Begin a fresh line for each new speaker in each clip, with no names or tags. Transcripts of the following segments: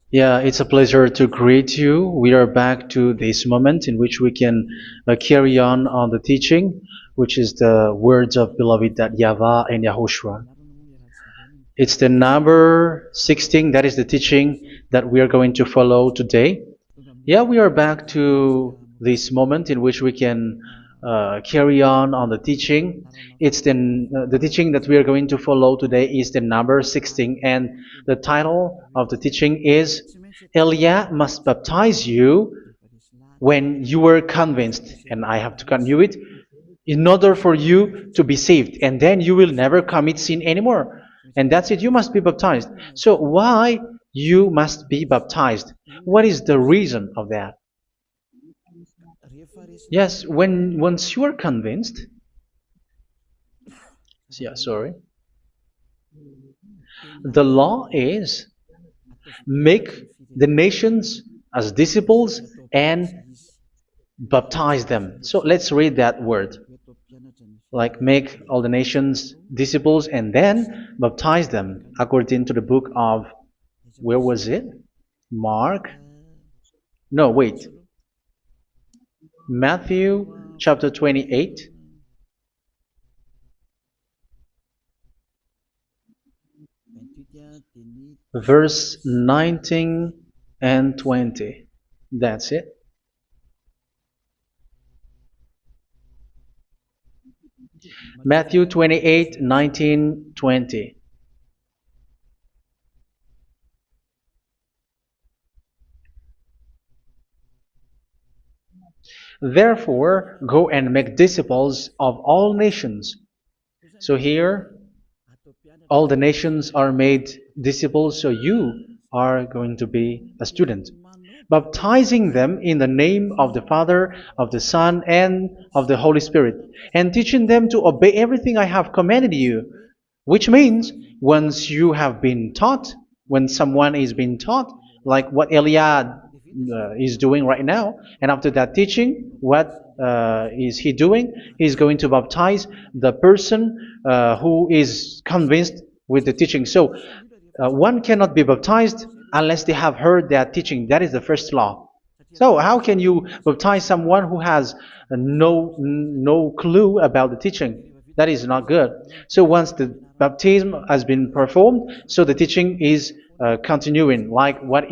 Yeah, it's a pleasure to greet you. We are back to this moment in which we can carry on the teaching, which is the words of beloved that YAHVAH and YAHOSHUA. It's the number 16, that is the teaching that we are going to follow today. Yeah, we are back to this moment in which we can carry on the teaching. It's the teaching that we are going to follow today is the number 16, and the title of the teaching is Elia must baptize you when you were convinced, and I have to continue it, in order for you to be saved, and then you will never commit sin anymore. And that's it, you must be baptized. So why you must be baptized? What is the reason of that? Yes, when once you are convinced, yeah, sorry, the law is make the nations as disciples and baptize them. So let's read that word. Like make all the nations disciples and then baptize them according to the book of, where was it? Mark? No, wait. Matthew chapter 28. Verse 19 and 20. That's it. Matthew 28, 19, 20. Therefore, go and make disciples of all nations. So here, all the nations are made disciples, so you are going to be a student. Baptizing them in the name of the Father, of the Son, and of the Holy Spirit, and teaching them to obey everything I have commanded you. Which means, once you have been taught, when someone is being taught, like what Elia is doing right now, and after that teaching, what is he doing? He's going to baptize the person who is convinced with the teaching. So, one cannot be baptized unless they have heard that teaching. That is the first law. So how can you baptize someone who has no clue about the teaching? That is not good. So once the baptism has been performed, so the teaching is continuing, like what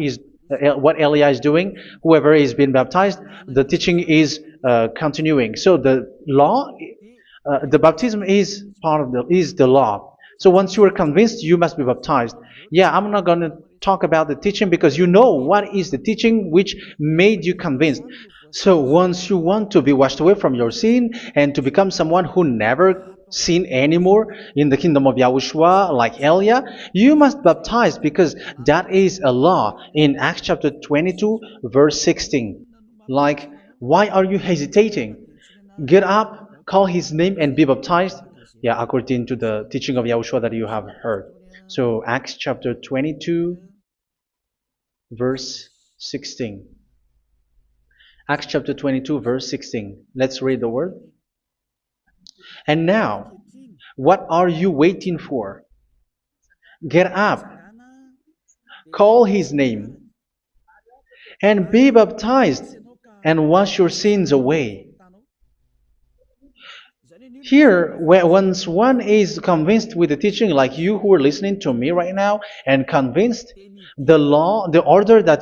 Elia is doing. Whoever is being baptized, the teaching is continuing. So the law, the baptism is part of the law. So once you are convinced, you must be baptized. Yeah, I'm not going to talk about the teaching because you know what is the teaching which made you convinced. So once you want to be washed away from your sin and to become someone who never sin anymore in the kingdom of Yahushua, like Elia, you must baptize because that is a law in Acts chapter 22, verse 16. Like, why are you hesitating? Get up, call his name, and be baptized. Yeah, according to the teaching of Yahushua that you have heard. So Acts chapter 22, verse 16. Acts chapter 22, verse 16. Let's read the word. And now, what are you waiting for? Get up, call his name, and be baptized, and wash your sins away. Here, once one is convinced with the teaching, like you who are listening to me right now, and convinced, the law, the order that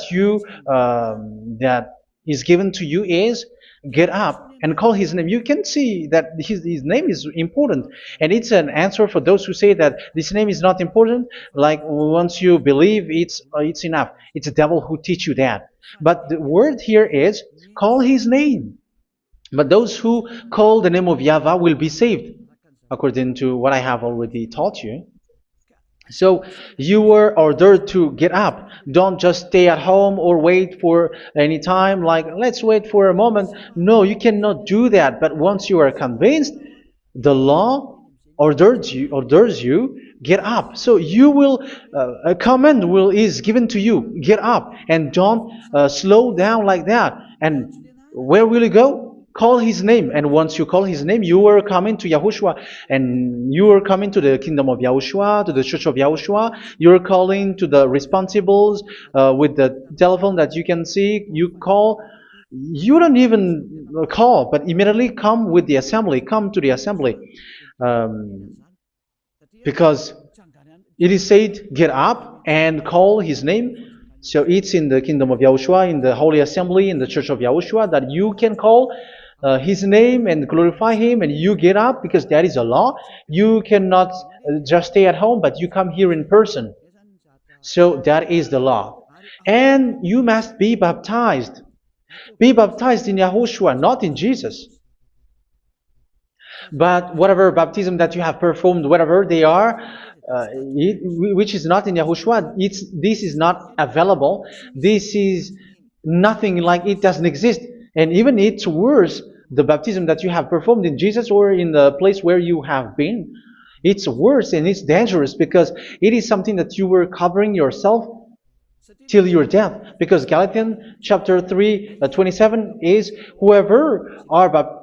that is given to you is get up and call his name. You can see that his name is important, and it's an answer for those who say that this name is not important. Like once you believe, it's enough. It's the devil who teach you that. But the word here is call his name. But those who call the name of YAHVAH will be saved, according to what I have already taught you. So you were ordered to get up. Don't just stay at home or wait for any time, like let's wait for a moment. No, you cannot do that. But once you are convinced, the law orders you get up. So you will a command is given to you, get up, and don't slow down like that. And where will you go? Call his name, and once you call his name, you are coming to Yahushua, and you are coming to the kingdom of Yahushua, to the church of Yahushua. You're calling to the responsibles with the telephone that you can see. You call. You don't even call, but immediately come with the assembly. Come to the assembly, um, because it is said, get up and call his name. So it's in the kingdom of Yahushua, in the holy assembly, in the church of Yahushua, that you can call his name and glorify him, and you get up because that is a law. You cannot just stay at home, but you come here in person. So that is the law. And you must be baptized. Be baptized in Yahushua, not in Jesus. But whatever baptism that you have performed, whatever they are, which is not in Yahushua, this is not available. This is nothing, like it doesn't exist. And even it's worse, the baptism that you have performed in Jesus or in the place where you have been. It's worse and it's dangerous because it is something that you were covering yourself till your death. Because Galatians chapter 3, 27 is, whoever are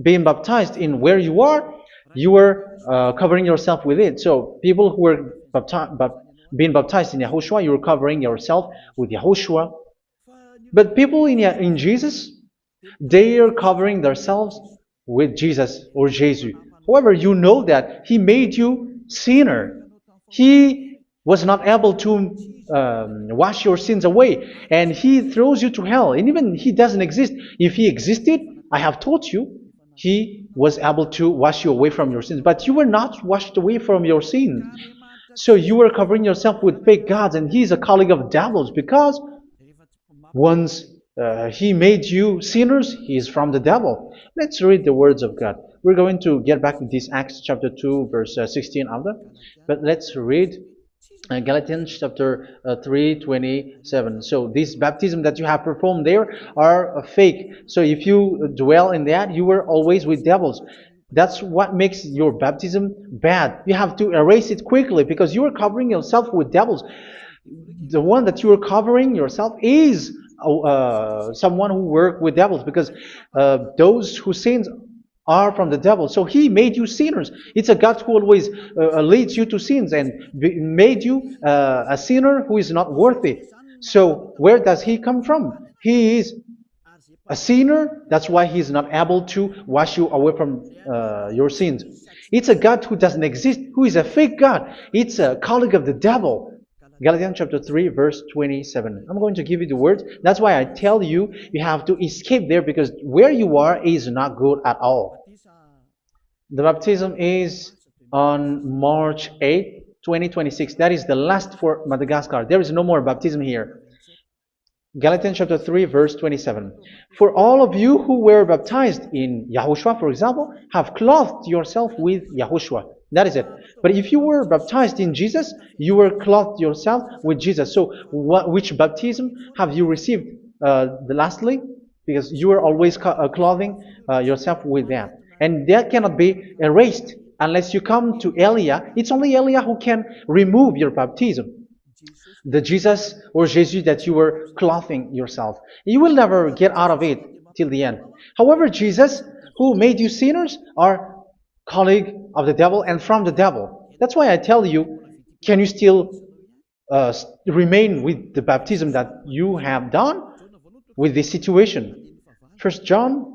being baptized in where you are covering yourself with it. So people who are being baptized in Yahushua, you're covering yourself with Yahushua. But people in Jesus, they are covering themselves with Jesus or Jesus. However, you know that he made you sinner. He was not able to wash your sins away, and he throws you to hell. And even he doesn't exist. If he existed, I have taught you, he was able to wash you away from your sins. But you were not washed away from your sins. So you were covering yourself with fake gods, and he's a colleague of devils, because once he made you sinners, he is from the devil. Let's read the words of God. We're going to get back to this Acts chapter 2, verse 16 after. But let's read Galatians chapter 3:27. So this baptism that you have performed there are fake. So if you dwell in that, you were always with devils. That's what makes your baptism bad. You have to erase it quickly because you are covering yourself with devils. The one that you are covering yourself is someone who works with devils, because those who sin are from the devil. So he made you sinners. It's a God who always leads you to sins and made you a sinner who is not worthy. So where does he come from? He is a sinner. That's why he is not able to wash you away from your sins. It's a God who doesn't exist, who is a fake God. It's a colleague of the devil. Galatians chapter 3, verse 27. I'm going to give you the words. That's why I tell you, you have to escape there, because where you are is not good at all. The baptism is on March 8, 2026. That is the last for Madagascar. There is no more baptism here. Galatians chapter 3, verse 27. For all of you who were baptized in Yahushua, for example, have clothed yourself with Yahushua. That is it. But if you were baptized in Jesus, you were clothed yourself with Jesus. So which baptism have you received lastly? Because you are always clothing yourself with that. And that cannot be erased unless you come to Elia. It's only Elia who can remove your baptism. The Jesus or Jesus that you were clothing yourself. You will never get out of it till the end. However, Jesus, who made you sinners, are colleague of the devil and from the devil. That's why I tell you, can you still remain with the baptism that you have done with this situation? First John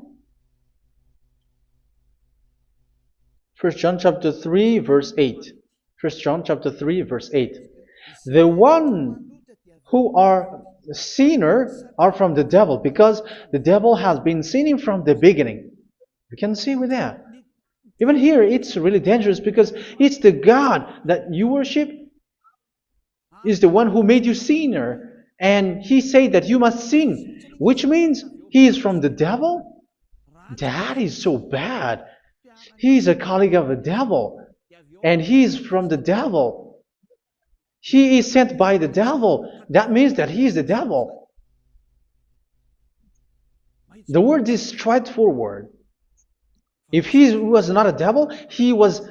chapter 3, verse 8. First John chapter 3, verse 8. The one who are sinner are from the devil, because the devil has been sinning from the beginning. You can see with that. Even here, it's really dangerous, because it's the God that you worship is the one who made you sinner, and he said that you must sin, which means he is from the devil. That is so bad. He is a colleague of the devil, and he is from the devil. He is sent by the devil. That means that he is the devil. The word is straightforward. If he was not a devil, he washed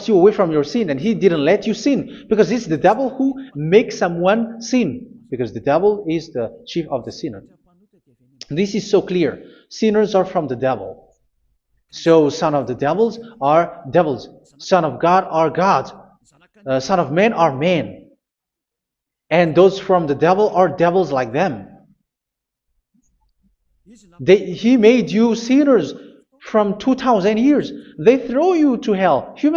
you away from your sin, and he didn't let you sin, because it's the devil who makes someone sin, because the devil is the chief of the sinner. This is so clear. Sinners are from the devil. So son of the devils are devils. Son of God are gods. Son of men are men. And those from the devil are devils like them. He made you sinners from 2,000 years. They throw you to hell. He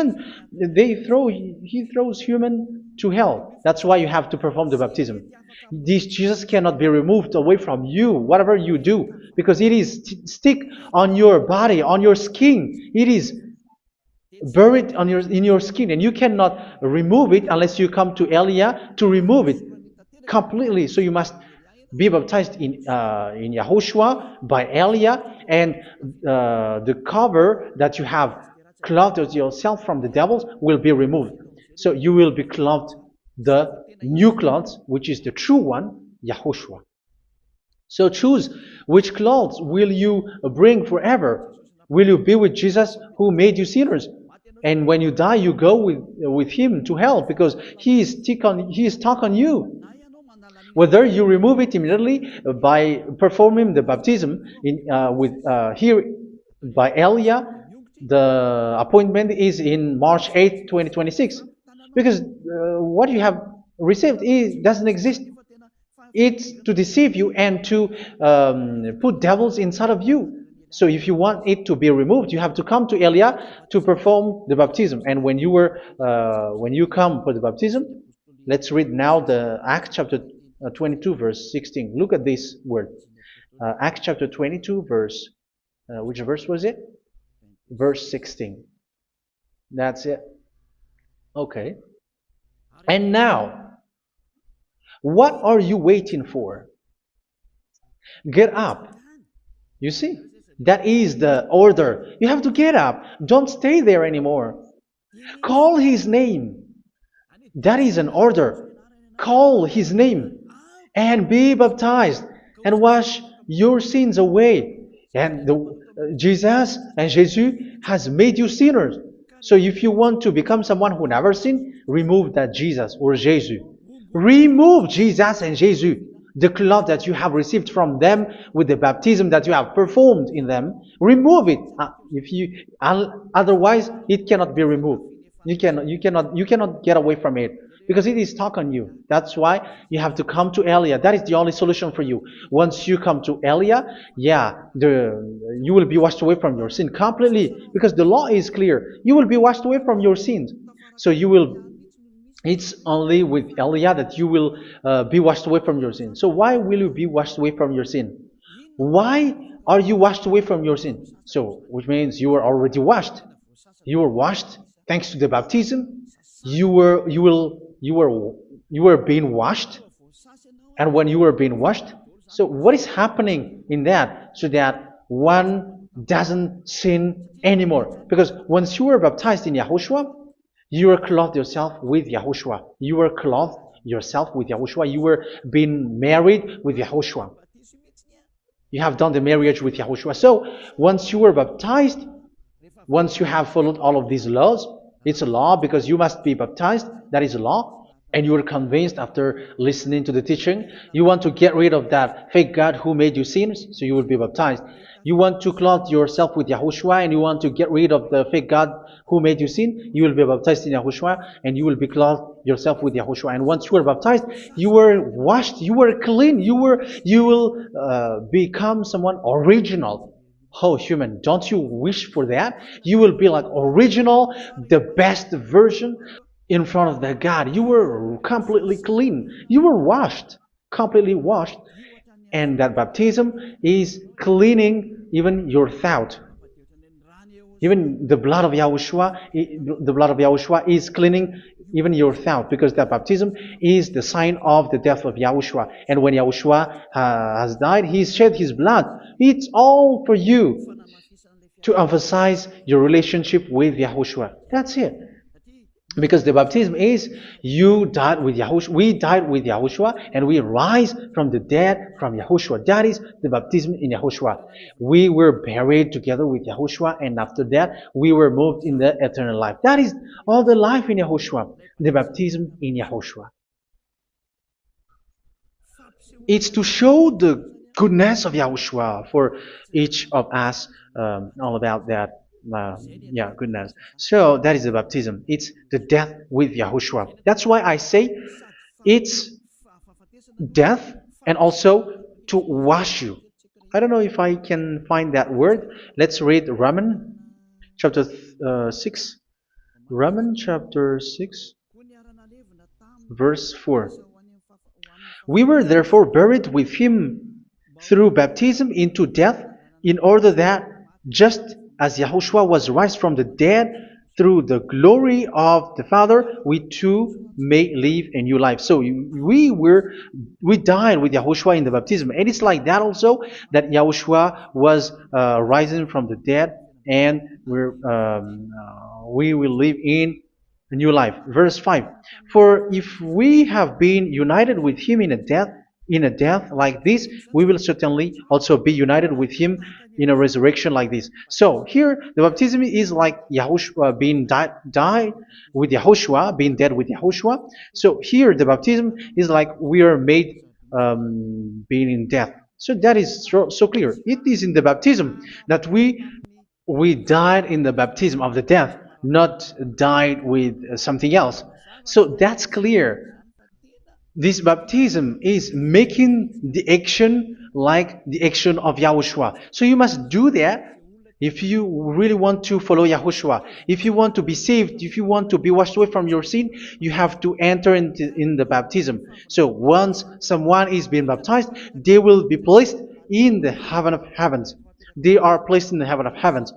throws human to hell. That's why you have to perform the baptism. This Jesus cannot be removed away from you, whatever you do, because it is stick on your body, on your skin. It is buried in your skin, and you cannot remove it unless you come to Elia to remove it completely. So you must be baptized in Yahushua by Elia, and the cover that you have clothed yourself from the devils will be removed. So you will be clothed the new clothes, which is the true one, Yahushua. So choose which clothes will you bring forever. Will you be with Jesus who made you sinners? And when you die, you go with him to hell because he is stuck on you. Whether you remove it immediately by performing the baptism here by Elia, the appointment is in March 8, 2026. Because what you have received doesn't exist. It's to deceive you and to put devils inside of you. So if you want it to be removed, you have to come to Elia to perform the baptism. And when you come for the baptism, let's read now the Acts chapter 22 verse 16. Look at this word. Acts chapter 22 verse, which verse was it? Verse 16. That's it. Okay. And now, what are you waiting for? Get up. You see, that is the order. You have to get up. Don't stay there anymore. Call his name. That is an order. Call his name and be baptized and wash your sins away. And Jesus has made you sinners. So if you want to become someone who never sinned, remove that Jesus or Jesus. Remove Jesus and Jesus, the cloth that you have received from them with the baptism that you have performed in them. Remove it. Otherwise, it cannot be removed. You cannot get away from it because it is stuck on you. That's why you have to come to Elia. That is the only solution for you. Once you come to Elia, you will be washed away from your sin completely because the law is clear. You will be washed away from your sins. So it's only with Elia that you will be washed away from your sin. So why will you be washed away from your sin? Why are you washed away from your sin? So, which means you are already washed. You were washed thanks to the baptism. You were being washed, and when you were being washed, so what is happening in that? So that one doesn't sin anymore. Because once you were baptized in Yahushua, you were clothed yourself with Yahushua. You were clothed yourself with Yahushua. You were being married with Yahushua. You have done the marriage with Yahushua. So once you were baptized, once you have followed all of these laws, it's a law because you must be baptized. That is a law. And you are convinced after listening to the teaching, you want to get rid of that fake God who made you sinners, so you will be baptized. You want to clothe yourself with Yahushua and you want to get rid of the fake God who made you sin, you will be baptized in Yahushua and you will be clothed yourself with Yahushua. And once you are baptized, you were washed, you were clean, you will become someone original. Oh, human, don't you wish for that? You will be like original, the best version in front of that God. You were completely clean. You were washed, completely washed. And that baptism is cleaning even your thought. Even the blood of Yahushua is cleaning even your thought, because that baptism is the sign of the death of Yahushua. And when Yahushua has died, he shed his blood. It's all for you to emphasize your relationship with Yahushua. That's it. Because the baptism is you died with Yahushua, we died with Yahushua, and we rise from the dead from Yahushua. That is the baptism in Yahushua. We were buried together with Yahushua, and after that we were moved in the eternal life. That is all the life in Yahushua, the baptism in Yahushua. It's to show the goodness of Yahushua for each of us, all about that. Yeah, goodness. So that is the baptism. It's the death with Yahushua. That's why I say it's death and also to wash you. I don't know if I can find that word. Let's read Romans chapter 6. Romans chapter 6, verse 4. We were therefore buried with him through baptism into death, in order that, just as Yahushua was raised from the dead through the glory of the Father, we too may live a new life. So we died with Yahushua in the baptism, and it's like that also that Yahushua was rising from the dead, and we will live in a new life. Verse 5. For if we have been united with him in a death like this, we will certainly also be united with him in a resurrection like this. So here the baptism is like Yahushua being died with Yahushua, being dead with Yahushua. So here the baptism is like we are made being in death. So that is so clear. It is in the baptism that we died in the baptism of the death, not died with something else. So that's clear. This baptism is making the action like the action of Yahushua. So you must do that if you really want to follow Yahushua. If you want to be saved, if you want to be washed away from your sin, you have to enter in the baptism. So once someone is being baptized, they will be placed in the heaven of heavens. They are placed in the heaven of heavens,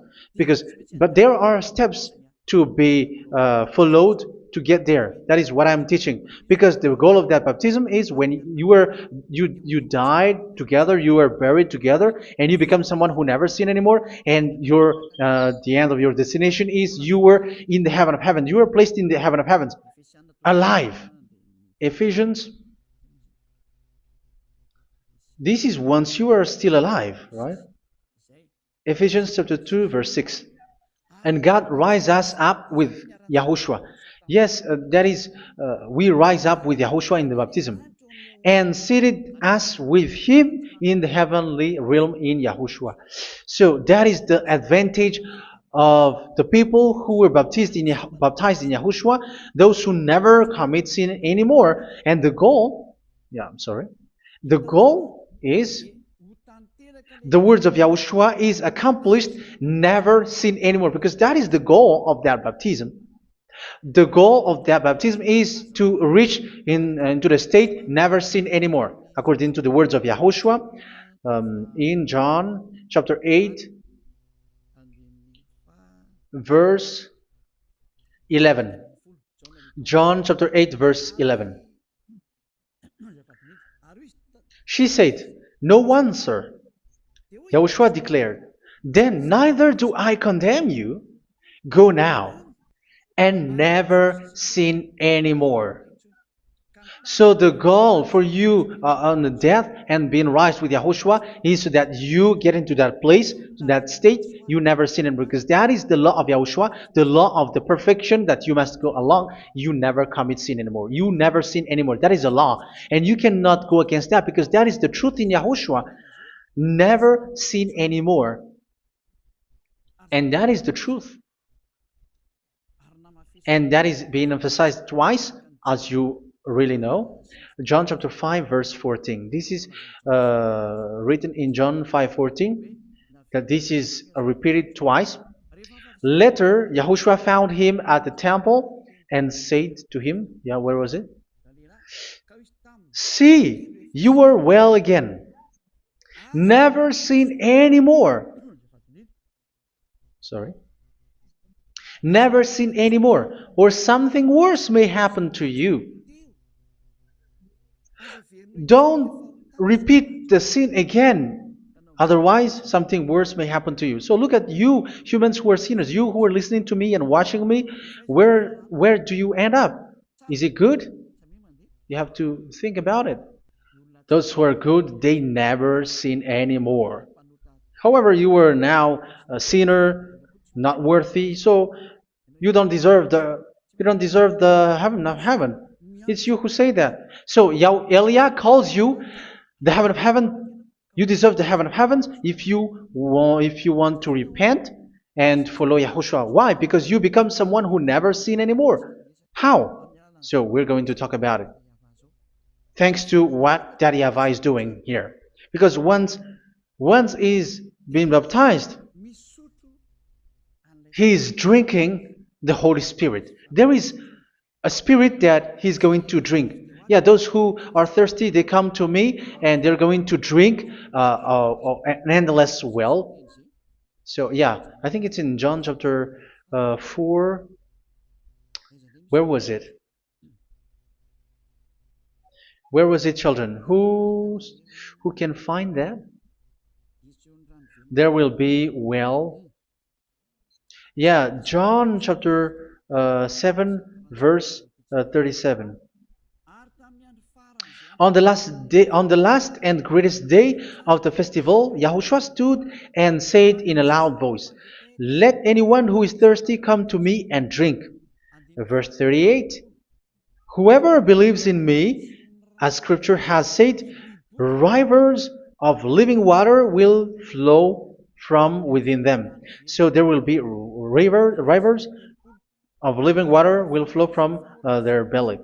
but there are steps to be followed to get there. That is what I'm teaching, because the goal of that baptism is when you died together, you were buried together, and you become someone who never sin anymore, and your the end of your destination is you were in the heaven of heaven. You were placed in the heaven of heavens, alive. Ephesians. This is once you are still alive, right? Ephesians chapter 2, verse 6. And God rise us up with Yahushua. Yes, that is, we rise up with Yahushua in the baptism. And seated us with him in the heavenly realm in Yahushua. So that is the advantage of the people who were baptized in Yahushua, those who never commit sin anymore. And the goal, the goal is the words of Yahushua is accomplished, never sin anymore, because that is the goal of that baptism. The goal of that baptism is to reach into the state never sin anymore, according to the words of Yahushua in John chapter 8, verse 11. John chapter 8, verse 11. She said, "No one, sir." Yahushua declared, "Then neither do I condemn you. Go now and never sin anymore." So the goal for you on the death and being raised with Yahushua is so that you get into that place, that state, you never sin anymore. Because that is the law of Yahushua, the law of the perfection that you must go along. You never commit sin anymore. You never sin anymore. That is a law. And you cannot go against that, because that is the truth in Yahushua. Never sin anymore. And that is the truth. And that is being emphasized twice, as you really know. John chapter 5, verse 14. This is written in John 5:14, that this is repeated twice. Later, Yahushua found him at the temple and said to him, where was it? "See, you are well again. Never sin anymore." Sorry. Never sin anymore, or something worse may happen to you. Don't repeat the sin again. Otherwise, something worse may happen to you. So look at you, humans who are sinners, you who are listening to me and watching me. Where do you end up? Is it good? You have to think about it. Those who are good, they never sin anymore. However, you are now a sinner, not worthy, so you don't deserve the heaven of heaven. It's you who say that. So Eliah calls you the heaven of heaven You deserve the heaven of heavens if you want to repent and follow Yahushua. Why? Because you become someone who never sin anymore. How? So we're going to talk about it. Thanks to what Daddy YAHVAH is doing here. Because once he's been baptized, he is drinking the Holy Spirit. There is a spirit that he's going to drink. Yeah, those who are thirsty, they come to me and they're going to drink an endless well. So yeah, I think it's in John chapter 4. Where was it? Where was it, children? Who can find that? There will be well. Yeah, John chapter 7, verse 37. On the last and greatest day of the festival, Yahushua stood and said in a loud voice, "Let anyone who is thirsty come to me and drink." Verse 38. Whoever believes in me, as scripture has said, rivers of living water will flow from within them. So there will be rivers of living water will flow from their belly.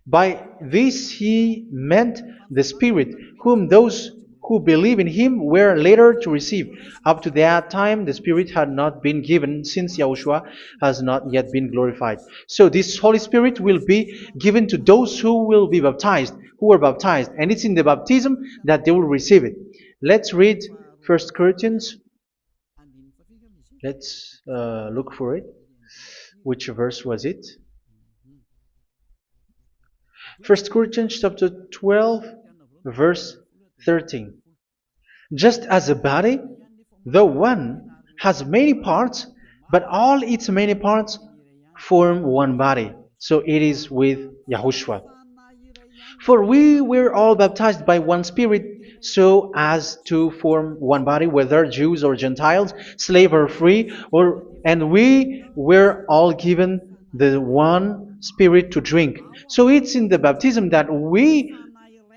By this he meant the Spirit, whom those who believe in him were later to receive. Up to that time, the Spirit had not been given, since Yahushua has not yet been glorified. So this Holy Spirit will be given to those who will be baptized, who are baptized, and it's in the baptism that they will receive it. Let's read 1 Corinthians. Let's look for it. Which verse was it? 1 Corinthians chapter 12, verse 13. Just as a body, though one, has many parts, but all its many parts form one body. So it is with Yahushua. For we were all baptized by one Spirit, so as to form one body, whether Jews or Gentiles, slave or free, and we were all given the one Spirit to drink. So it's in the baptism that we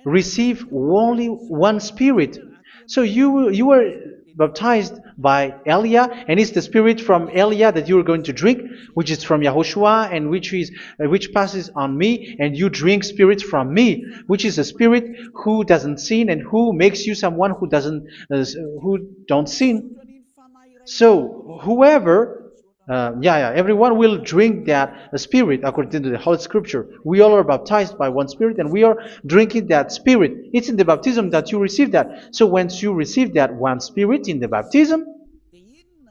receive only one Spirit. So you were baptized by Elia, and it's the Spirit from Elia that you are going to drink, which is from Yahushua, and which passes on me, and you drink Spirit from me, which is a Spirit who doesn't sin and who makes you someone who don't sin. So whoever everyone will drink that Spirit according to the Holy Scripture. We all are baptized by one Spirit, and we are drinking that Spirit. It's in the baptism that you receive that. So once you receive that one Spirit in the baptism,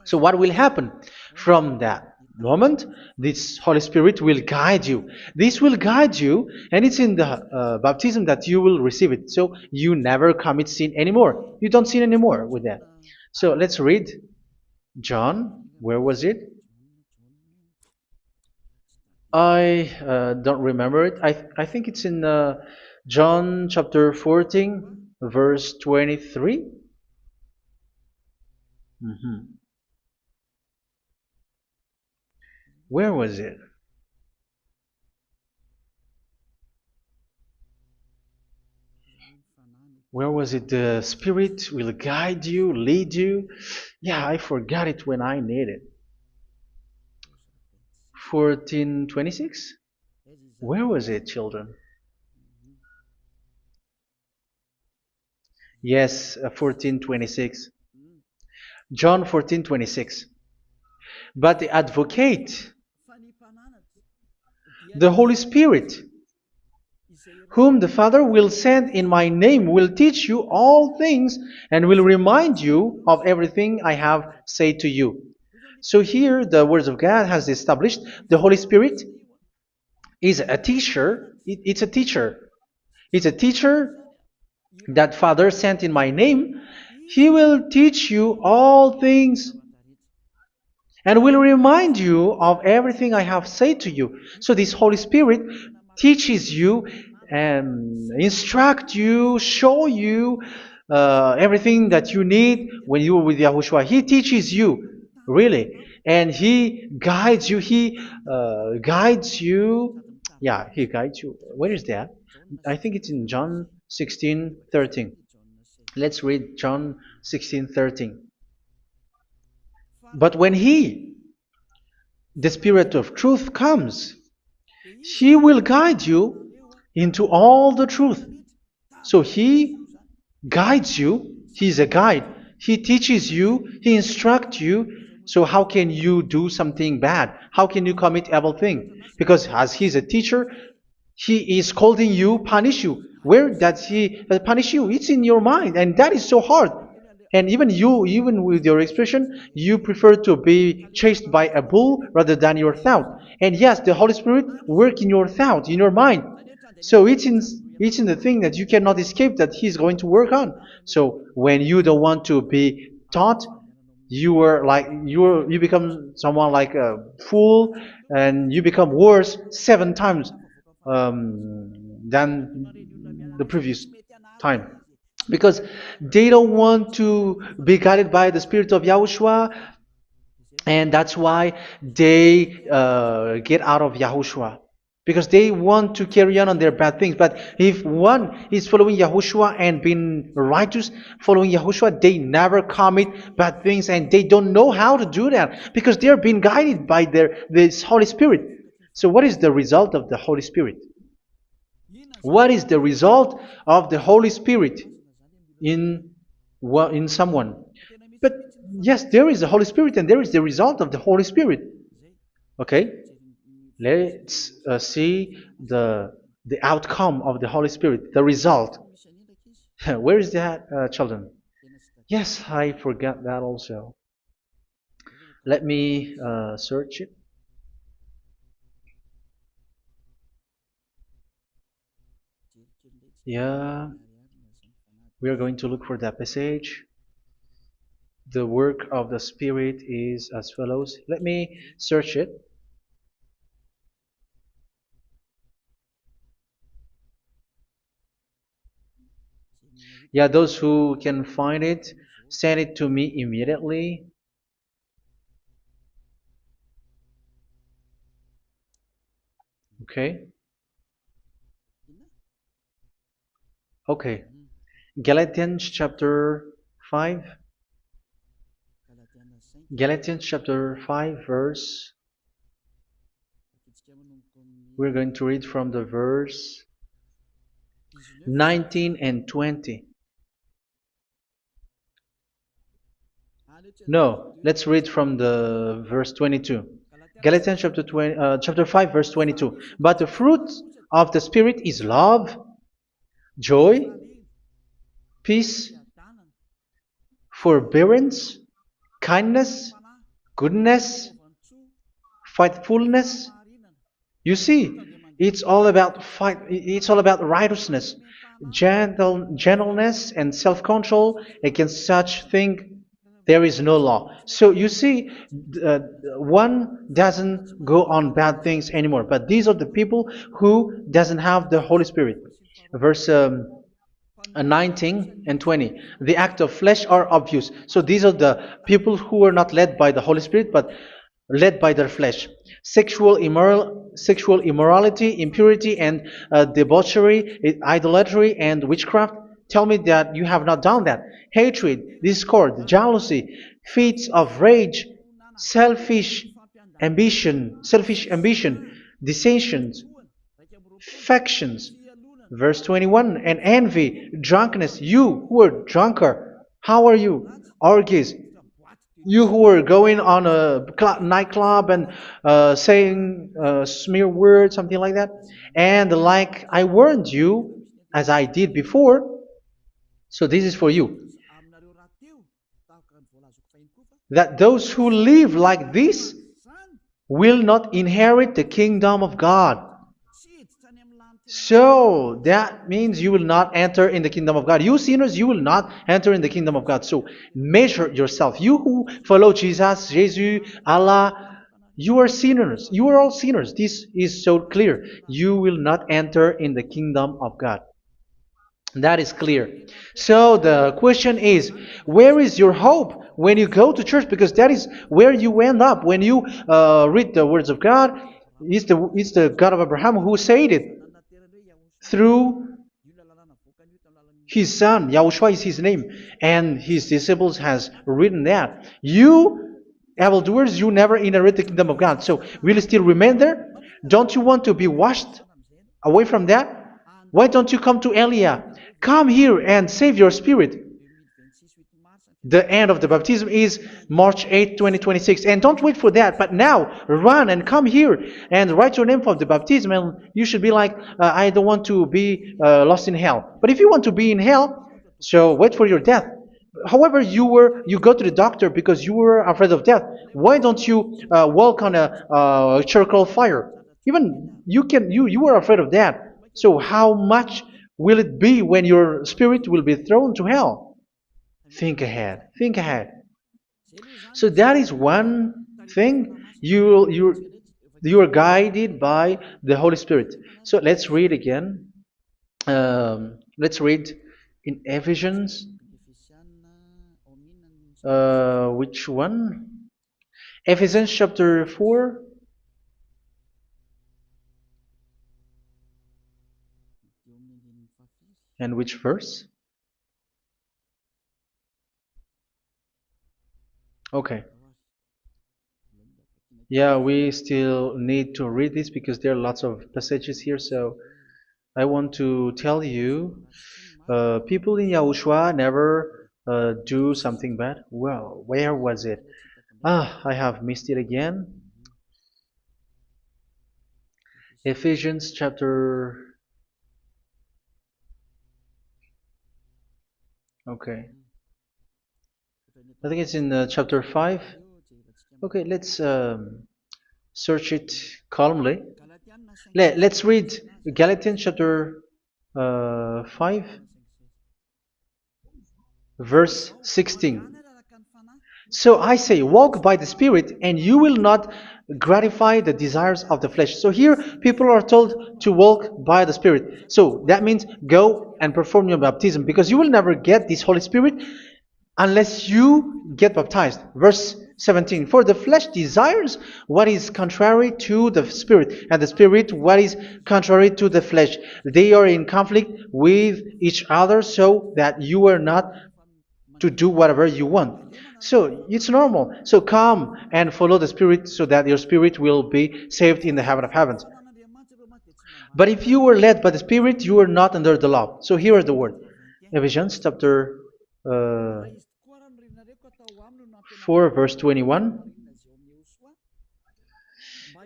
so what will happen from that moment? This Holy Spirit will guide you. This will guide you, and it's in the baptism that you will receive it. So you never commit sin anymore. You don't sin anymore with that. So let's read John. Where was it? I don't remember it. I think it's in John chapter 14, verse 23. Where was it? Where was it? The Spirit will guide you, lead you. Yeah, I forgot it when I need it. 14:26? Where was it, children? Yes, 14:26. John 14:26. But the Advocate, the Holy Spirit, whom the Father will send in my name, will teach you all things and will remind you of everything I have said to you. So here the words of God has established the Holy Spirit is a teacher. It's a teacher. It's a teacher that Father sent in my name. He will teach you all things and will remind you of everything I have said to you. So this Holy Spirit teaches you and instruct you, show you everything that you need when you are with Yahushua. He teaches you, really, and He guides you. He guides you. Yeah, He guides you. Where is that? I think it's in John 16:13. Let's read John 16:13. But when He, the Spirit of truth, comes, He will guide you into all the truth. So He guides you. He's a guide. He teaches you. He instructs you. So how can you do something bad? How can you commit evil thing? Because as He's a teacher, He is scolding you, punish you. Where does He punish you? It's in your mind, and that is so hard. And even you, even with your expression, you prefer to be chased by a bull rather than your thought. And yes, the Holy Spirit work in your thought, in your mind. So it's in the thing that you cannot escape that He's going to work on. So when you don't want to be taught, you become someone like a fool, and you become worse 7 times than the previous time, because they don't want to be guided by the Spirit of Yahushua, and that's why they get out of Yahushua, because they want to carry on their bad things. But if one is following Yahushua and being righteous, following Yahushua, they never commit bad things, and they don't know how to do that because they are being guided by this Holy Spirit. So what is the result of the Holy Spirit? What is the result of the Holy Spirit in someone? But yes, there is the Holy Spirit, and there is the result of the Holy Spirit. Okay, let's see the outcome of the Holy Spirit, the result. Where is that, children? Yes, I forgot that also. Let me search it. Yeah, we are going to look for that passage. The work of the Spirit is as follows. Let me search it. Yeah, those who can find it, send it to me immediately. Okay. Okay. Galatians chapter 5. Galatians chapter 5 verse. We're going to read from the verse 19 and 20. No, let's read from the verse 22. Galatians chapter 5 verse 22. But the fruit of the Spirit is love, joy, peace, forbearance, kindness, goodness, faithfulness. You see, it's all about fight. It's all about righteousness, gentleness, and self-control. Against such thing, there is no law. So you see, uh, one doesn't go on bad things anymore. But these are the people who doesn't have the Holy Spirit. Verse 19 and 20. The act of flesh are obvious. So these are the people who are not led by the Holy Spirit, but led by their flesh. Sexual immorality, impurity, and debauchery, idolatry, and witchcraft. Tell me that you have not done that. Hatred, discord, jealousy, fits of rage, selfish ambition, dissensions, factions. Verse 21, and envy, drunkenness. You who are drunkard, how are you? Orgies. You who are going on a nightclub and saying smear words, something like that. And like I warned you, as I did before, so this is for you, that those who live like this will not inherit the kingdom of God. So that means you will not enter in the kingdom of God. You sinners, you will not enter in the kingdom of God. So measure yourself. You who follow Jesus, Allah, you are sinners. You are all sinners. This is so clear. You will not enter in the kingdom of God. That is clear. So the question is, where is your hope when you go to church? Because that is where you end up when you read the words of God. It's the God of Abraham who said it through His son, Yahushua is his name, and his disciples has written that. You, evildoers, you never inherit the kingdom of God. So will you still remain there? Don't you want to be washed away from that? Why don't you come to Elia? Come here and save your spirit. The end of the baptism is March 8th, 2026. And don't wait for that, but now run and come here and write your name for the baptism. And you should be like, I don't want to be lost in hell. But if you want to be in hell, so wait for your death. However, you go to the doctor because you were afraid of death. Why don't you walk on a charcoal fire? Even you were afraid of that. So how much will it be when your spirit will be thrown to hell? Think ahead. Think ahead. So that is one thing. You are guided by the Holy Spirit. So let's read again. Let's read in Ephesians. Which one? Ephesians chapter 4. And which verse? Okay. Yeah, we still need to read this because there are lots of passages here. So I want to tell you, people in Yahushua never do something bad. Well, where was it? I have missed it again. Ephesians chapter. Okay. I think it's in chapter 5. Okay, let's search it calmly. Let's read Galatians chapter 5, verse 16. So I say, walk by the Spirit, and you will not gratify the desires of the flesh. So here, people are told to walk by the Spirit. So that means go and perform your baptism, because you will never get this Holy Spirit unless you get baptized. Verse 17. For the flesh desires what is contrary to the Spirit, and the Spirit what is contrary to the flesh. They are in conflict with each other, so that you are not to do whatever you want. So it's normal. So come and follow the Spirit so that your spirit will be saved in the heaven of heavens. But if you were led by the Spirit, you are not under the law. So here are the word. Ephesians chapter 4 verse 21.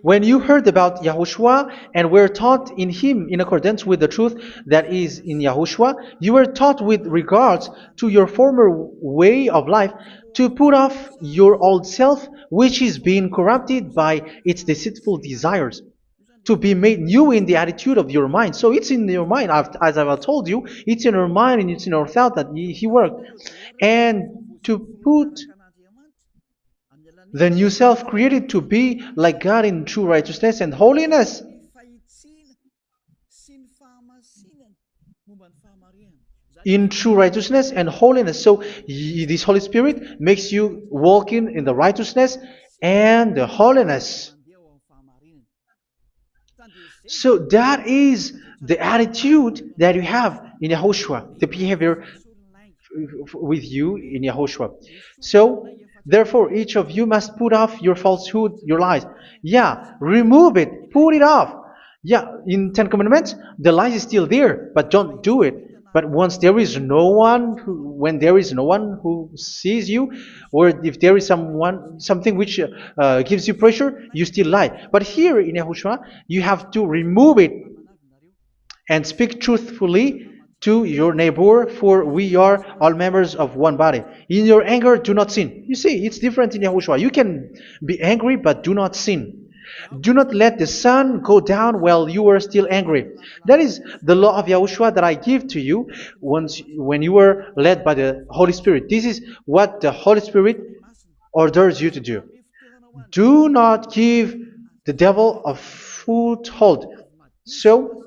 When you heard about Yahushua and were taught in him in accordance with the truth that is in Yahushua, you were taught with regards to your former way of life to put off your old self, which is being corrupted by its deceitful desires, to be made new in the attitude of your mind. So it's in your mind, as I've told you, it's in your mind and it's in your thought that he worked. And to put the new self created to be like God in true righteousness and holiness. In true righteousness and holiness. So this Holy Spirit makes you walking in the righteousness and the holiness. So that is the attitude that you have in Yahushua, the behavior with you in Yahushua. So therefore, each of you must put off your falsehood, your lies. Yeah, remove it, put it off. Yeah, in Ten Commandments, the lies is still there, but don't do it. But once there is no one, when there is no one who sees you, or if there is something which gives you pressure, you still lie. But here in Yahushua, you have to remove it and speak truthfully to your neighbor, for we are all members of one body. In your anger, do not sin. You see, it's different in Yahushua. You can be angry, but do not sin. Do not let the sun go down while you are still angry. That is the law of Yahushua that I give to you when you were led by the Holy Spirit. This is what the Holy Spirit orders you to do. Do not give the devil a foothold. So,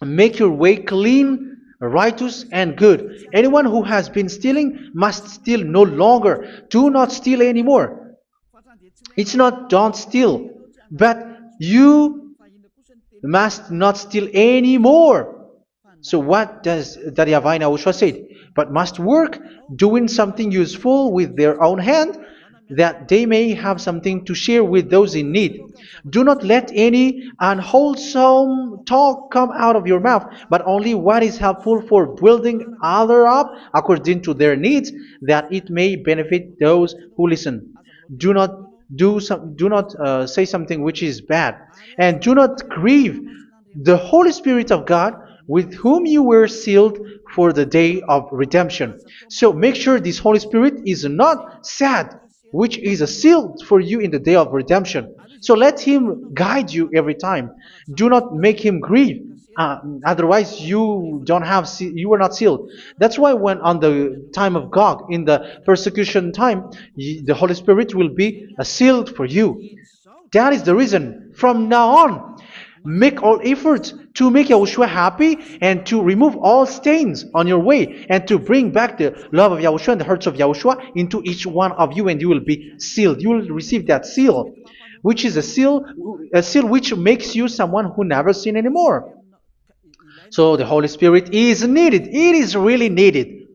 make your way clean, righteous, and good. Anyone who has been stealing must steal no longer. Do not steal anymore. It's not don't steal, but you must not steal anymore. So what does the Yahweh Yahushua say? But must work doing something useful with their own hand, that they may have something to share with those in need. Do not let any unwholesome talk come out of your mouth, but only what is helpful for building other up according to their needs, that it may benefit those who listen. Do not do not say something which is bad, and do not grieve the Holy Spirit of God, with whom you were sealed for the day of redemption. So make sure this Holy Spirit is not sad, which is a seal for you in the day of redemption. So let Him guide you every time. Do not make Him grieve. Otherwise, you don't have you are not sealed. That's why when on the time of God, in the persecution time, the Holy Spirit will be sealed for you. That is the reason. From now on, make all efforts to make Yahushua happy and to remove all stains on your way and to bring back the love of Yahushua and the hearts of Yahushua into each one of you, and you will be sealed. You will receive that seal, which is a seal which makes you someone who never sin anymore. So the Holy Spirit is needed. It is really needed.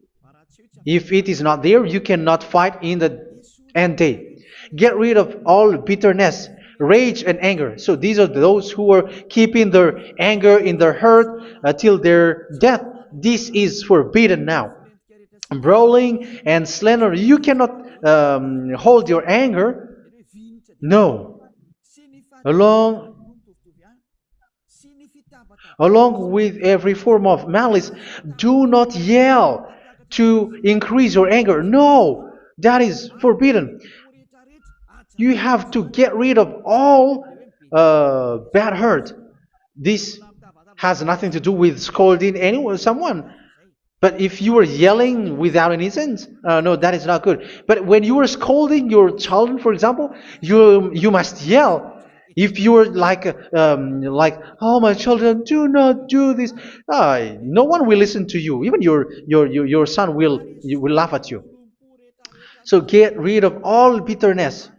If it is not there, you cannot fight in the end day. Get rid of all bitterness, rage, and anger. So these are those who are keeping their anger in their heart till their death. This is forbidden now. Brawling and slander. You cannot hold your anger. No. Along with every form of malice, do not yell to increase your anger. No, that is forbidden. You have to get rid of all bad hurt. This has nothing to do with scolding anyone, someone. But if you are yelling without any sense, no, that is not good. But when you are scolding your children, for example, you must yell. If you are like, oh my children, do not do this, no one will listen to you. Even your son will laugh at you. So get rid of all bitterness.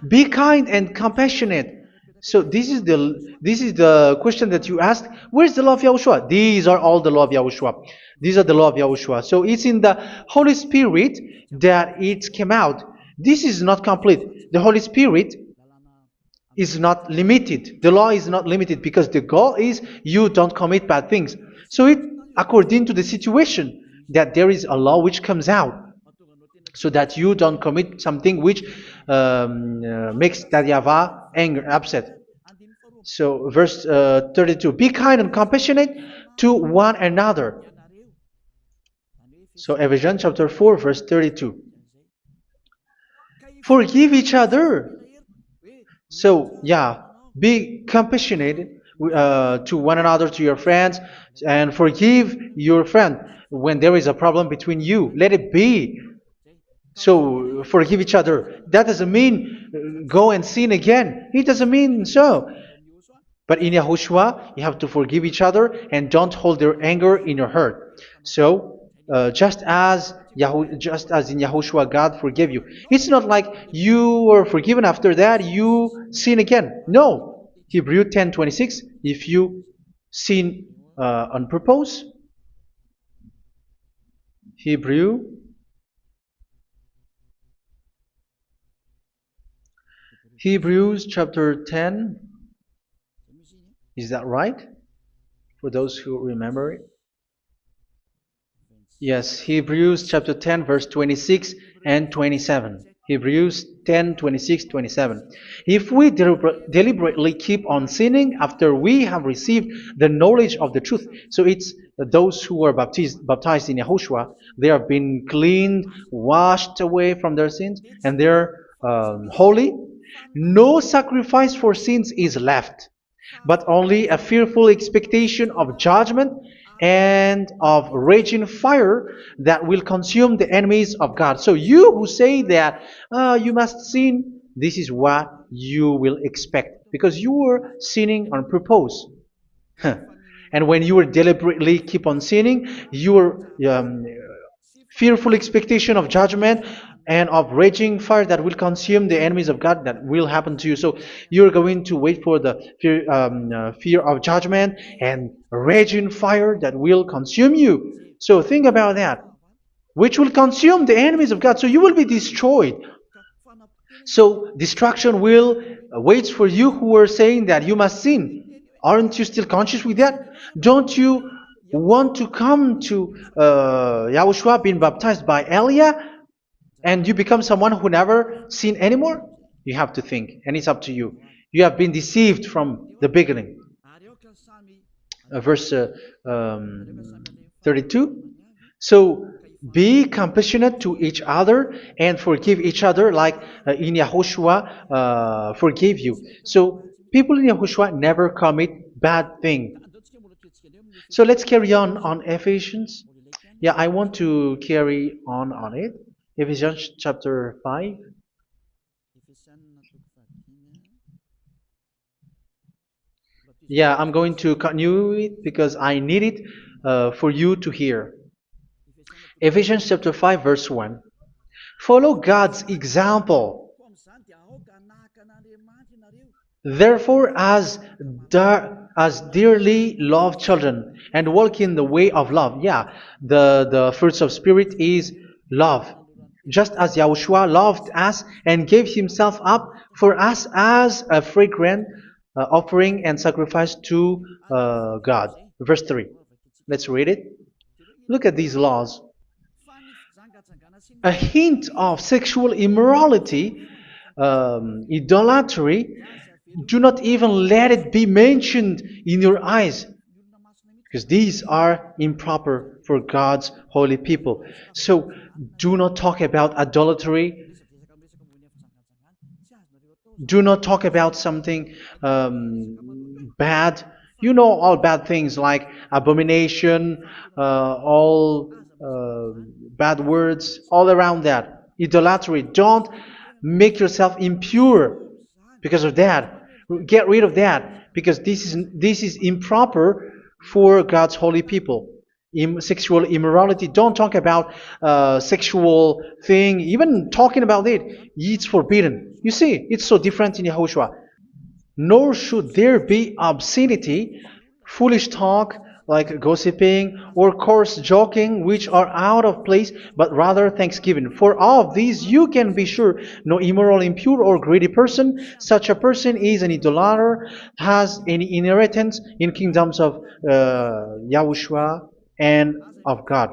Be kind and compassionate. So this is the question that you asked. Where's the law of Yahushua? These are all the law of Yahushua. These are the law of Yahushua. So it's in the Holy Spirit that it came out. This is not complete. The Holy Spirit is not limited. The law is not limited because the goal is you don't commit bad things. So it according to the situation that there is a law which comes out, so that you don't commit something which makes that YAHVAH anger, upset. So verse 32, be kind and compassionate to one another. So Ephesians chapter 4 verse 32. Forgive each other. So yeah, be compassionate to one another, to your friends, and forgive your friend when there is a problem between you. Let it be. So forgive each other. That doesn't mean go and sin again. It doesn't mean so. But in Yahushua, you have to forgive each other and don't hold their anger in your heart. So just as in Yahushua, God forgave you. It's not like you were forgiven after that you sin again. No. Hebrew 10:26. If you sin on purpose, Hebrews chapter 10. Is that right? For those who remember it? Yes, Hebrews chapter 10 verse 26 and 27. Hebrews 10, 26, 27. If we deliberately keep on sinning after we have received the knowledge of the truth, so it's those who are baptized in Yahushua, they have been cleaned, washed away from their sins, and they're holy. No sacrifice for sins is left, but only a fearful expectation of judgment and of raging fire that will consume the enemies of God. So you who say that you must sin, this is what you will expect, because you were sinning on purpose. And when you deliberately keep on sinning, your fearful expectation of judgment and of raging fire that will consume the enemies of God that will happen to you. So you're going to wait for the fear of judgment and raging fire that will consume you. So think about that, which will consume the enemies of God. So you will be destroyed. So destruction will waits for you who are saying that you must sin. Aren't you still conscious with that? Don't you want to come to Yahushua being baptized by Elia and you become someone who never sinned anymore? You have to think, and it's up to you. You have been deceived from the beginning. Verse 32. So be compassionate to each other and forgive each other like in Yahushua forgave you. So people in Yahushua never commit bad thing. So let's carry on Ephesians. Yeah, I want to carry on it. Ephesians chapter 5. Yeah, I'm going to continue it because I need it for you to hear. Ephesians chapter 5 verse 1. Follow God's example. Therefore, as dearly loved children, and walk in the way of love. Yeah, the fruits of spirit is love. Just as Yahushua loved us and gave himself up for us as a fragrant offering and sacrifice to God. Verse 3. Let's read it. Look at these laws. A hint of sexual immorality, idolatry, do not even let it be mentioned in your eyes, because these are improper for God's holy people. So do not talk about idolatry. Do not talk about something bad. You know all bad things like abomination, all bad words, all around that. Idolatry. Don't make yourself impure because of that. Get rid of that because this is improper for God's holy people. Sexual immorality. Don't talk about sexual thing. Even talking about it's forbidden. You see, it's so different in Yahushua. Nor should there be obscenity, foolish talk like gossiping or coarse joking, which are out of place, but rather thanksgiving. For of these you can be sure: no immoral, impure, or greedy person, such a person is an idolater, has any inheritance in kingdoms of Yahushua and of God.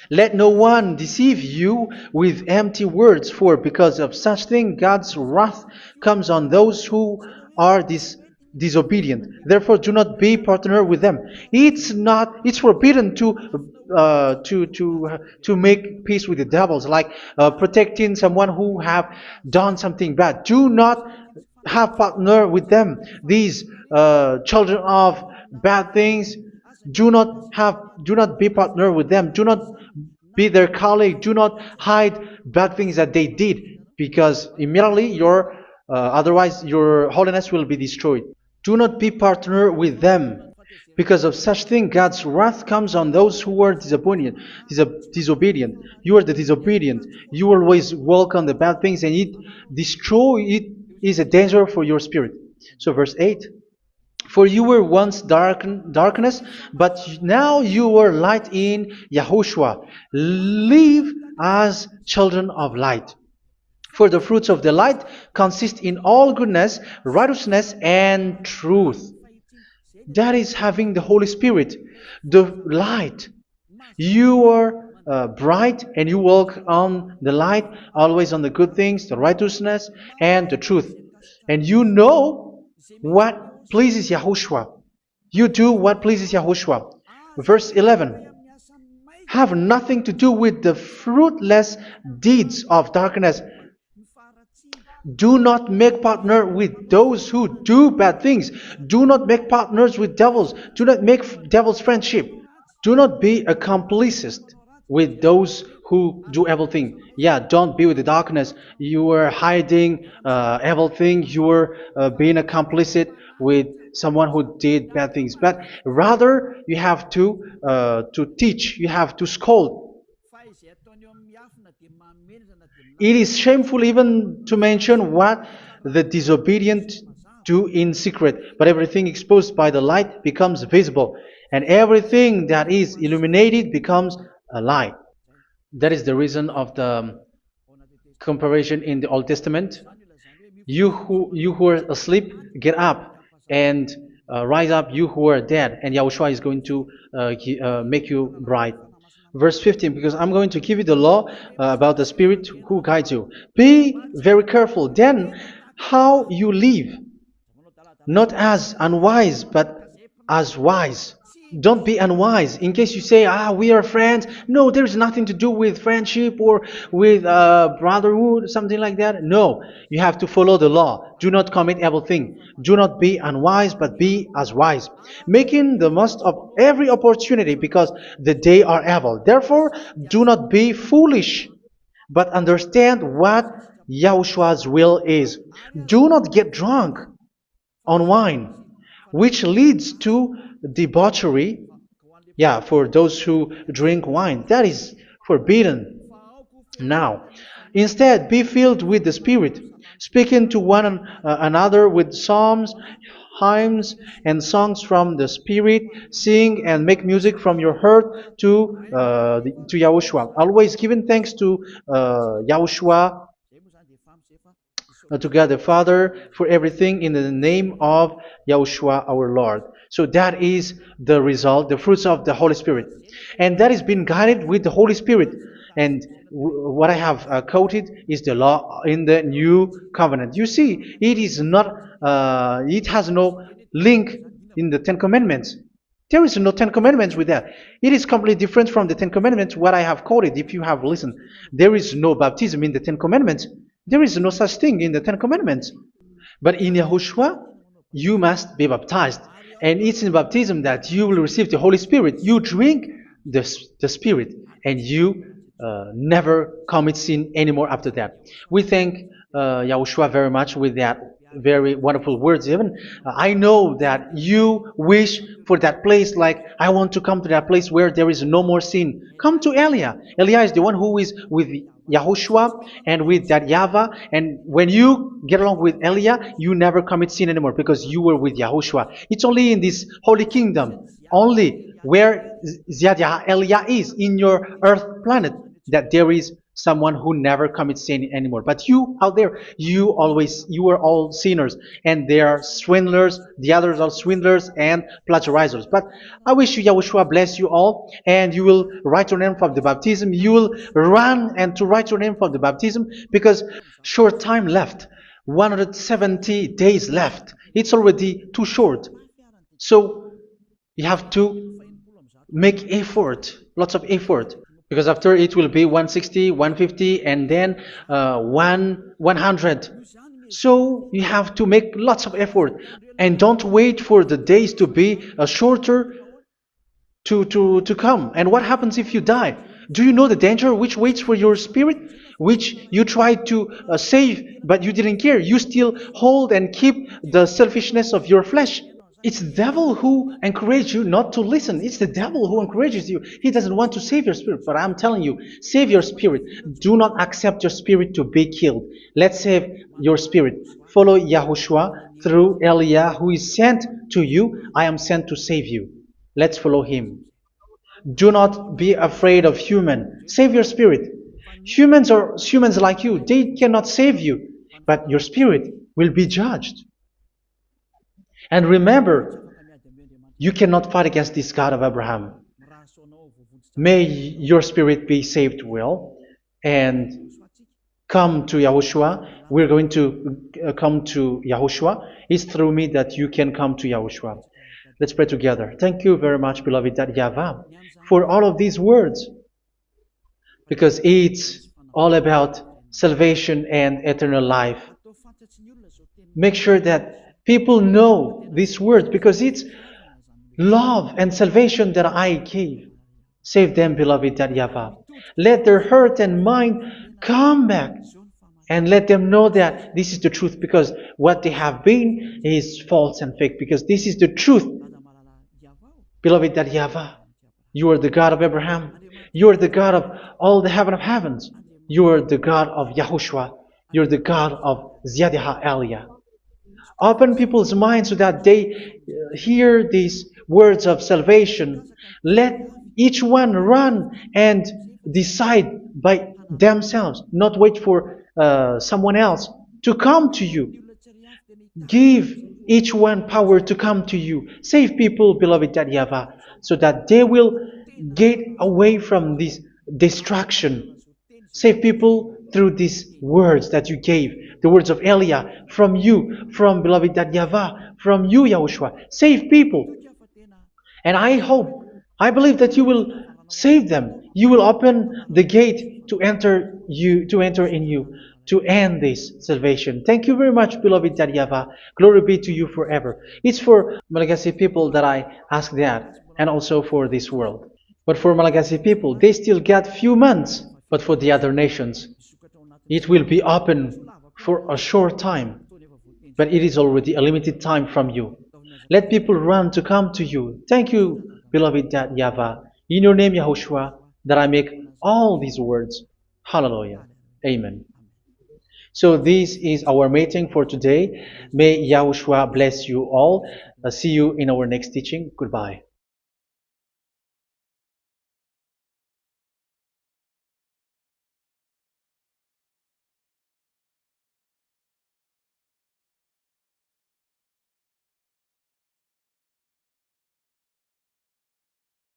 Let no one deceive you with empty words, for because of such thing God's wrath comes on those who are disobedient. Therefore, do not be partner with them. It's forbidden to make peace with the devils, like protecting someone who have done something bad. Do not have partner with them. These children of bad things, do not be partner with them. Do not be their colleague. Do not hide bad things that they did, because immediately otherwise your holiness will be destroyed. Do not be partner with them. Because of such thing, God's wrath comes on those who are disobedient. You are the disobedient. You always walk on the bad things, and it is a danger for your spirit. So verse 8. For you were once darkness, but now you are light in Yahushua. Live as children of light. For the fruits of the light consist in all goodness, righteousness, and truth. That is having the Holy Spirit, the light. You are bright and you walk on the light, always on the good things, the righteousness, and the truth. And you know what pleases Yahushua. You do what pleases Yahushua. Verse 11. Have nothing to do with the fruitless deeds of darkness. Do not make partner with those who do bad things. Do not make partners with devils. Do not make devils friendship. Do not be a complicit with those who do evil thing. Yeah, don't be with the darkness. You are hiding evil thing. You are being a complicit with someone who did bad things. But rather, you have to teach. You have to scold. It is shameful even to mention what the disobedient do in secret, but everything exposed by the light becomes visible, and everything that is illuminated becomes a light. That is the reason of the comparison in the Old Testament. You who are asleep, get up and rise up, you who are dead, and Yahushua is going to make you bright. Verse 15, because I'm going to give you the law about the Spirit who guides you. Be very careful then how you live, not as unwise, but as wise. Don't be unwise. In case you say, we are friends. No, there's nothing to do with friendship or with brotherhood, something like that. No, you have to follow the law. Do not commit evil thing. Do not be unwise, but be as wise, making the most of every opportunity, because the day are evil. Therefore, do not be foolish, but understand what Yahushua's will is. Do not get drunk on wine, which leads to debauchery. Yeah, for those who drink wine, that is forbidden now. Instead, be filled with the Spirit, speaking to one another with psalms, hymns, and songs from the Spirit. Sing and make music from your heart to Yahushua, always giving thanks to Yahushua, to God the Father, for everything in the name of Yahushua our Lord. So that is the result, the fruits of the Holy Spirit. And that is being guided with the Holy Spirit. And what I have quoted is the law in the new covenant. You see, it is not, it has no link in the Ten Commandments. There is no Ten Commandments with that. It is completely different from the Ten Commandments, what I have quoted, if you have listened. There is no baptism in the Ten Commandments. There is no such thing in the Ten Commandments. But in Yahushua, you must be baptized. And it's in baptism that you will receive the Holy Spirit. You drink the Spirit, and you never commit sin anymore after that. We thank Yahushua very much with that very wonderful words. Even I know that you wish for that place, like, I want to come to that place where there is no more sin. Come to Elia. Elia is the one who is with Yahushua and with that YAHVAH. And when you get along with Elia, you never commit sin anymore, because you were with Yahushua. It's only in this holy kingdom, only where Elia is, in your earth planet, that there is someone who never commits sin anymore. But you out there, you are all sinners, and they are swindlers. The others are swindlers and plagiarizers. But I wish you, Yahushua, bless you all, and you will write your name for the baptism. You will run and to write your name for the baptism, because short time left, 170 days left. It's already too short. So you have to make effort, lots of effort, because after it will be 160, 150, and then 100. So you have to make lots of effort, and don't wait for the days to be shorter to come. And what happens if you die? Do you know the danger which waits for your spirit, which you tried to save, but you didn't care? You still hold and keep the selfishness of your flesh. It's the devil who encourages you not to listen. It's the devil who encourages you. He doesn't want to save your spirit. But I'm telling you, save your spirit. Do not accept your spirit to be killed. Let's save your spirit. Follow Yahushua through Elia, who is sent to you. I am sent to save you. Let's follow him. Do not be afraid of human. Save your spirit. Humans are humans like you. They cannot save you. But your spirit will be judged. And remember, you cannot fight against this God of Abraham. May your spirit be saved well, and come to Yahushua. We're going to come to Yahushua. It's through me that you can come to Yahushua. Let's pray together. Thank you very much, beloved YAHVAH, for all of these words, because it's all about salvation and eternal life. Make sure that people know these words, because it's love and salvation that I gave. Save them, beloved YAHVAH. Let their heart and mind come back, and let them know that this is the truth, because what they have been is false and fake, because this is the truth. Beloved YAHVAH, you are the God of Abraham. You are the God of all the heaven of heavens. You are the God of YAHOSHUA. You're the God of Ziyadiha Aliyah. Open people's minds so that they hear these words of salvation. Let each one run and decide by themselves, not wait for someone else to come to you. Give each one power to come to you. Save people, beloved YAHVAH, so that they will get away from this distraction. Save people through these words that you gave, the words of Elia, from you, from beloved YAHVAH, from you, Yahushua. Save people. And I believe that you will save them. You will open the gate to enter in you, to end this salvation. Thank you very much, beloved YAHVAH. Glory be to you forever. It's for Malagasy people that I ask that, and also for this world. But for Malagasy people, they still get few months. But for the other nations, it will be open for a short time. But it is already a limited time from you. Let people run to come to you. Thank you, beloved YAHVAH. In your name, Yahushua, that I make all these words. Hallelujah. Amen. So this is our meeting for today. May Yahushua bless you all. See you in our next teaching. Goodbye.